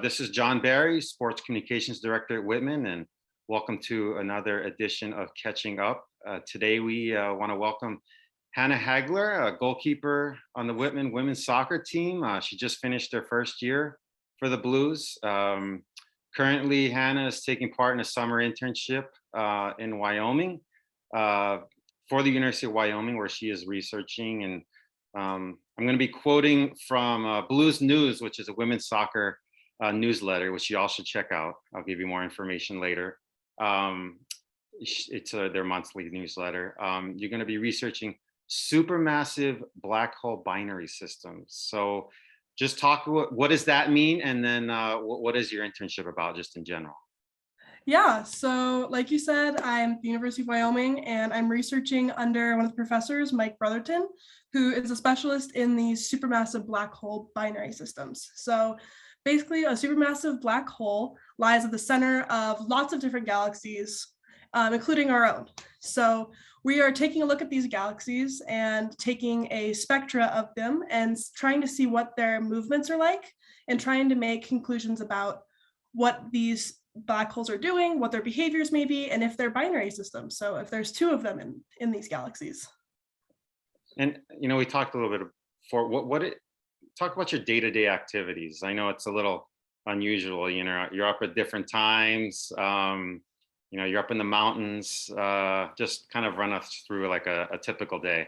This is John Barry, Sports Communications Director at Whitman, and welcome to another edition of Catching Up. Today we want to welcome Hannah Hagler, a goalkeeper on the Whitman women's soccer team. She just finished her first year for the Blues. Currently, Hannah is taking part in a summer internship in Wyoming for the University of Wyoming, where she is researching. And I'm going to be quoting from Blues News, which is a women's soccer newsletter, which you all should check out. I'll give you more information later. It's their monthly newsletter. You're going to be researching supermassive black hole binary systems. So just talk, what does that mean? And then what is your internship about just in general? Yeah, so like you said, I'm at the University of Wyoming and I'm researching under one of the professors, Mike Brotherton, who is a specialist in these supermassive black hole binary systems. So basically a supermassive black hole lies at the center of lots of different galaxies, including our own. So we are taking a look at these galaxies and taking a spectra of them and trying to see what their movements are like and trying to make conclusions about what these black holes are doing, what their behaviors may be, and if they're binary systems. So if there's two of them in these galaxies. And, we talked a little bit before, talk about your day-to-day activities. I know it's a little unusual, you're up at different times, you're up in the mountains, just kind of run us through like a typical day.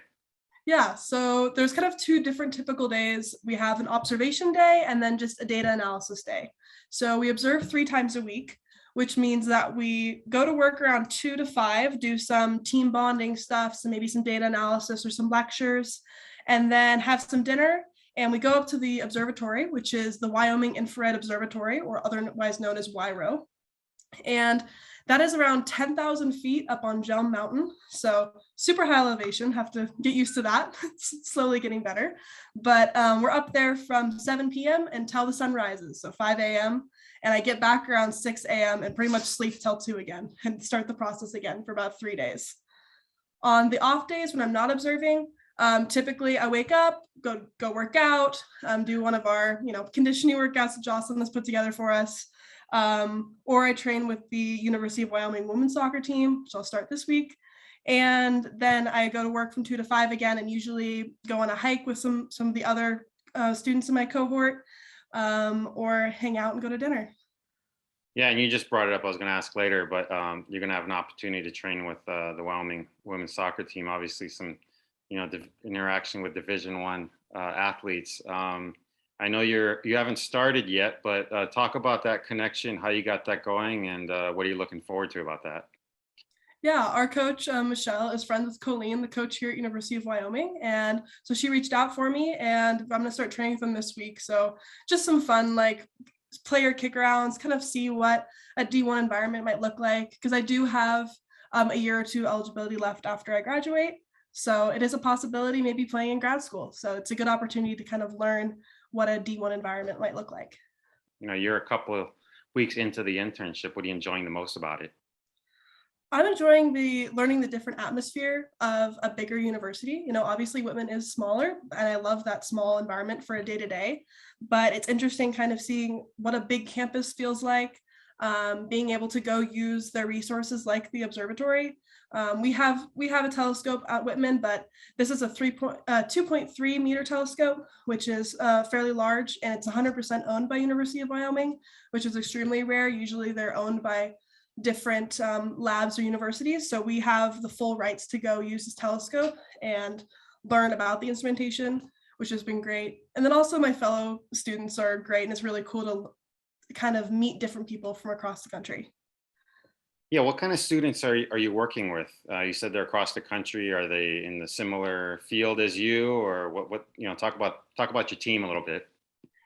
Yeah, so there's kind of two different typical days. We have an observation day and then just a data analysis day. So we observe 3 times a week, which means that we go to work around 2 to 5, do some team bonding stuff, so maybe some data analysis or some lectures, and then have some dinner. And we go up to the observatory, which is the Wyoming Infrared Observatory, or otherwise known as WIRO. And that is around 10,000 feet up on Jelm Mountain. So super high elevation, have to get used to that. It's slowly getting better. But we're up there from 7 p.m. until the sun rises, so 5 a.m. And I get back around 6 a.m. and pretty much sleep till 2 again and start the process again for about 3 days. On the off days when I'm not observing, typically I wake up, go work out, do one of our conditioning workouts that Jocelyn has put together for us. Or I train with the University of Wyoming women's soccer team, which I'll start this week. And then I go to work from 2 to 5 again and usually go on a hike with some of the other students in my cohort, or hang out and go to dinner. Yeah, and you just brought it up. I was going to ask later, but you're going to have an opportunity to train with the Wyoming women's soccer team. Obviously, some interaction with Division I athletes. I know you haven't started yet, but talk about that connection, how you got that going, and what are you looking forward to about that? Yeah, our coach, Michelle, is friends with Colleen, the coach here at University of Wyoming. And so she reached out for me and I'm going to start training with them this week. So just some fun, like player kick arounds, kind of see what a D1 environment might look like. Because I do have a year or 2 eligibility left after I graduate. So it is a possibility maybe playing in grad school. So it's a good opportunity to kind of learn what a D1 environment might look like. You're a couple of weeks into the internship. What are you enjoying the most about it? I'm enjoying learning the different atmosphere of a bigger university. Obviously Whitman is smaller and I love that small environment for a day-to-day, but it's interesting kind of seeing what a big campus feels like, being able to go use their resources like the observatory. We have a telescope at Whitman, but this is a 2.3 meter telescope, which is fairly large, and it's 100% owned by University of Wyoming, which is extremely rare. Usually they're owned by different labs or universities. So we have the full rights to go use this telescope and learn about the instrumentation, which has been great. And then also my fellow students are great, and it's really cool to kind of meet different people from across the country. Yeah, what kind of students are you working with? You said they're across the country. Are they in the similar field as you, or what? Talk about your team a little bit.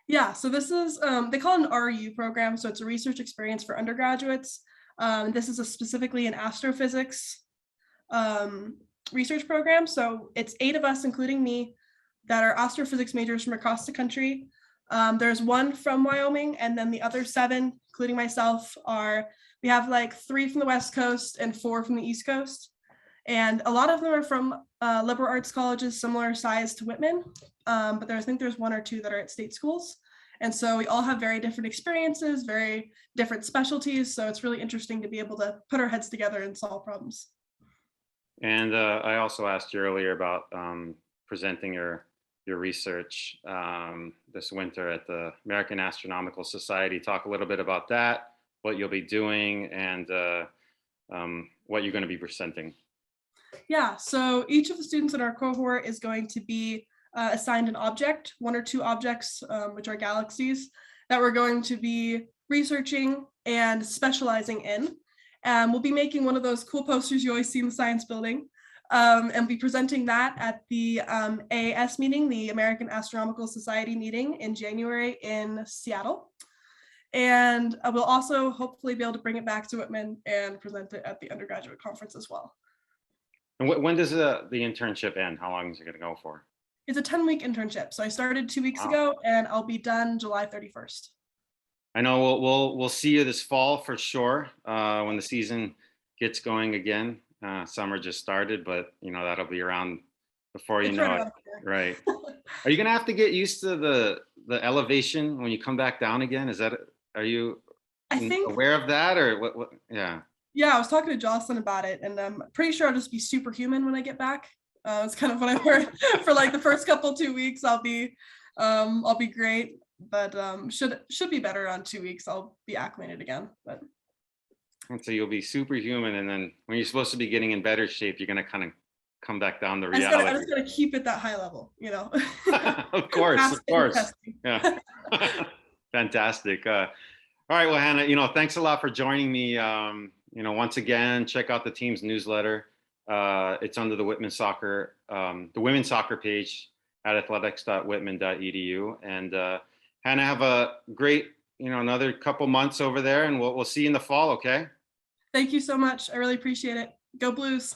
Yeah, so this is they call it an RU program, so it's a research experience for undergraduates. This is specifically an astrophysics research program. So it's 8 of us, including me, that are astrophysics majors from across the country. There's 1 from Wyoming, and then the other 7, including myself, we have like 3 from the West Coast and 4 from the East Coast. And a lot of them are from liberal arts colleges, similar size to Whitman. But I think there's 1 or 2 that are at state schools. And so we all have very different experiences, very different specialties. So it's really interesting to be able to put our heads together and solve problems. And I also asked you earlier about presenting your research this winter at the American Astronomical Society. Talk a little bit about that, what you'll be doing, and what you're going to be presenting. Yeah, so each of the students in our cohort is going to be assigned an object, one or two objects, which are galaxies, that we're going to be researching and specializing in. We'll be making one of those cool posters you always see in the science building, and be presenting that at the AAS meeting, the American Astronomical Society meeting in January in Seattle. And we'll also hopefully be able to bring it back to Whitman and present it at the undergraduate conference as well. And when does the internship end? How long is it going to go for? It's a 10-week internship. So I started 2 weeks ago, and I'll be done July 31st. I know we'll see you this fall for sure when the season gets going again. Summer just started, but that'll be around before you know it. Right. Are you gonna have to get used to the elevation when you come back down again? Are you aware of that, or what? Yeah. Yeah, I was talking to Jocelyn about it, and I'm pretty sure I'll just be superhuman when I get back. It's kind of what I heard. For like the first 2 weeks, I'll be great, but should be better on 2 weeks. I'll be acclimated again. But and so you'll be superhuman, and then when you're supposed to be getting in better shape, you're gonna kind of come back down to reality. I just gotta keep it that high level, Of course. Yeah. Fantastic. All right, well, Hannah, thanks a lot for joining me. Once again, check out the team's newsletter. It's under the Whitman soccer, the women's soccer page at athletics.whitman.edu. And Hannah, have a great, another couple months over there, and we'll see you in the fall. Okay. Thank you so much. I really appreciate it. Go Blues.